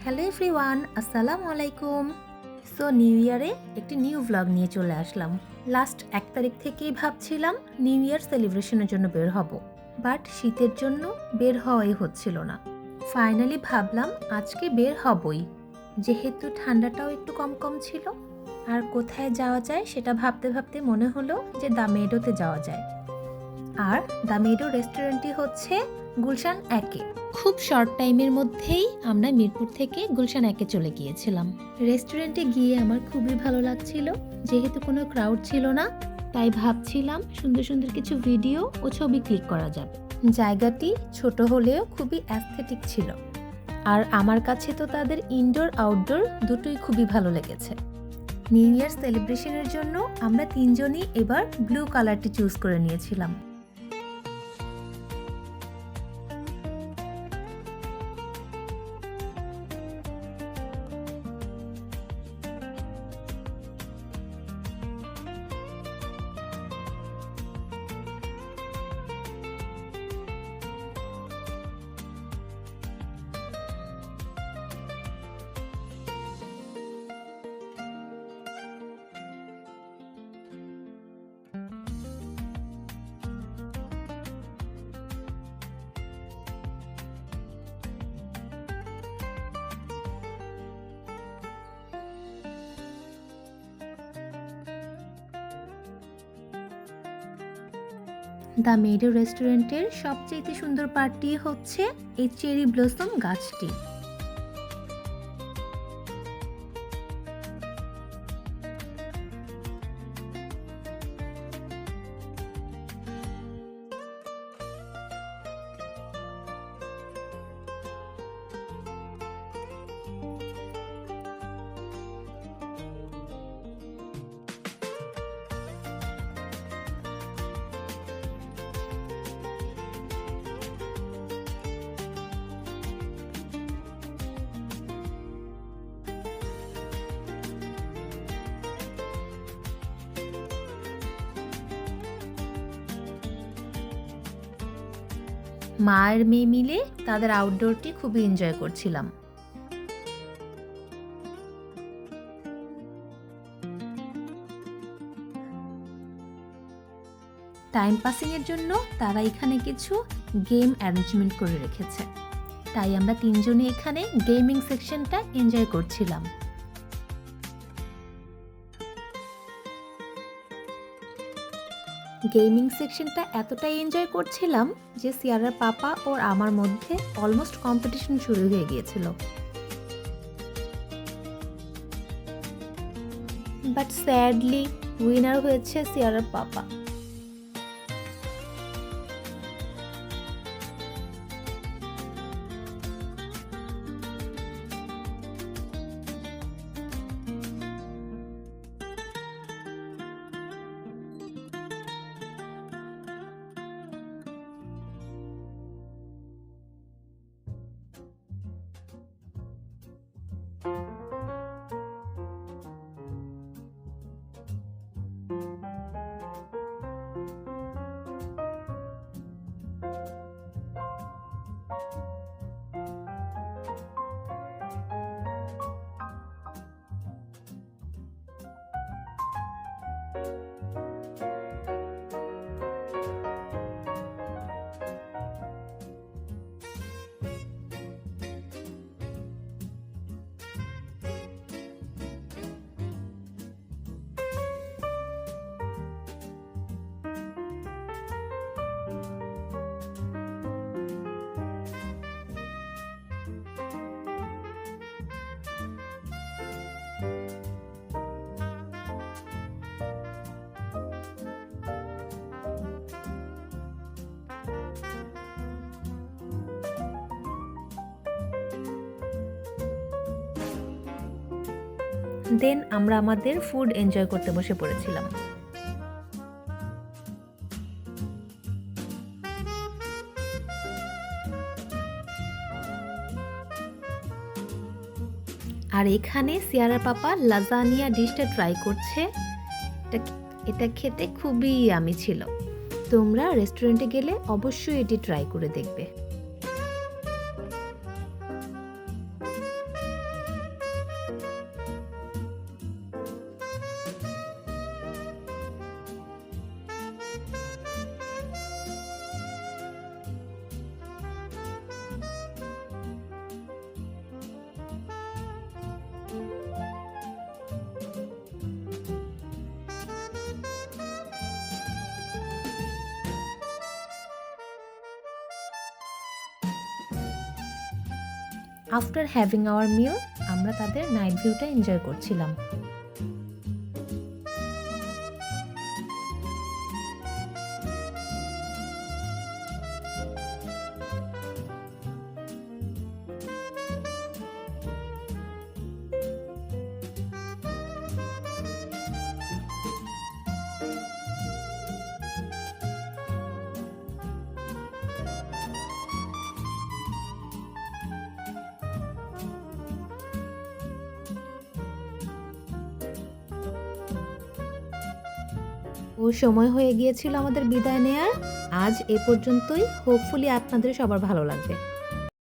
Hello everyone, আসসালামু আলাইকুম। So new ইয়ারে একটি নিউ ভ্লগ নিয়ে চলে আসলাম। লাস্ট 1 তারিখ থেকেই ভাবছিলাম নিউ ইয়ার সেলিব্রেশনের জন্য বের হব, বাট শীতের জন্য বের হওয়াই হচ্ছিল না। ফাইনালি ভাবলাম আজকে বের হবই, যেহেতু ঠান্ডাটাও একটু কম কম ছিল। আর কোথায় যাওয়া যায় সেটা ভাবতে ভাবতে মনে হলো যে দ্য মেডোতে যাওয়া যায়। আর দ্য মেডো রেস্টুরেন্টটি হচ্ছে গুলশান 1-এ। খুব শর্ট টাইমের মধ্যেই আমরা মিরপুর থেকে গুলশান 1-এ চলে গিয়েছিলাম। রেস্টুরেন্টে গিয়ে আমার খুবই ভালো লাগছিল, যেহেতু কোনো ক্রাউড ছিল না, তাই ভাবছিলাম সুন্দর সুন্দর কিছু ভিডিও ও ছবি ক্লিক করা যাবে। জায়গাটি ছোট হলেও খুবই অ্যাস্থেটিক ছিল, আর আমার কাছে তো তাদের ইনডোর আউটডোর দুটোই খুবই ভালো লেগেছে। নিউ ইয়ার সেলিব্রেশনের জন্য আমরা তিনজনই এবার ব্লু কালারটি চুজ করে নিয়েছিলাম। দ্য মেডো রেস্টুরেন্টের সবচেয়ে সুন্দর পার্টটি হচ্ছে এই চেরি ব্লসম গাছটি। মা আর মেয়ে মিলে তাদের আউটডোরটি খুবই এনজয় করছিলাম। টাইম পাসিং এর জন্য তারা এখানে কিছু গেম অ্যারেঞ্জমেন্ট করে রেখেছে, তাই আমরা তিনজনে এখানে গেমিং সেকশনটা এনজয় করছিলাম। গেমিং সেকশনটা এতটাই এনজয় করছিলাম যে সিয়ারার পাপা ওর আমার মধ্যে অলমোস্ট কম্পিটিশন শুরু হয়ে গিয়েছিল। বাট স্যাডলি উইনার হয়েছে সিয়ারার পাপা। দেন আমরা আমাদের ফুড এনজয় করতে বসে পড়েছিলাম। আর এখানে সিয়ারার পাপা লাজানিয়া ডিশটা ট্রাই করছে। এটা খেতে খুবই ইয়ামি ছিল। তোমরা রেস্টুরেন্টে গেলে অবশ্যই এটি ট্রাই করে দেখবে। আফটার হ্যাভিং আওয়ার মিল আমরা তাদের নাইট ভিউটা এনজয় করছিলাম। ও সময় হয়ে গিয়েছিল আমাদের বিদায় নেয়ার। আজ এ পর্যন্তই। হোপফুলি আপনাদের সবার ভালো লাগবে।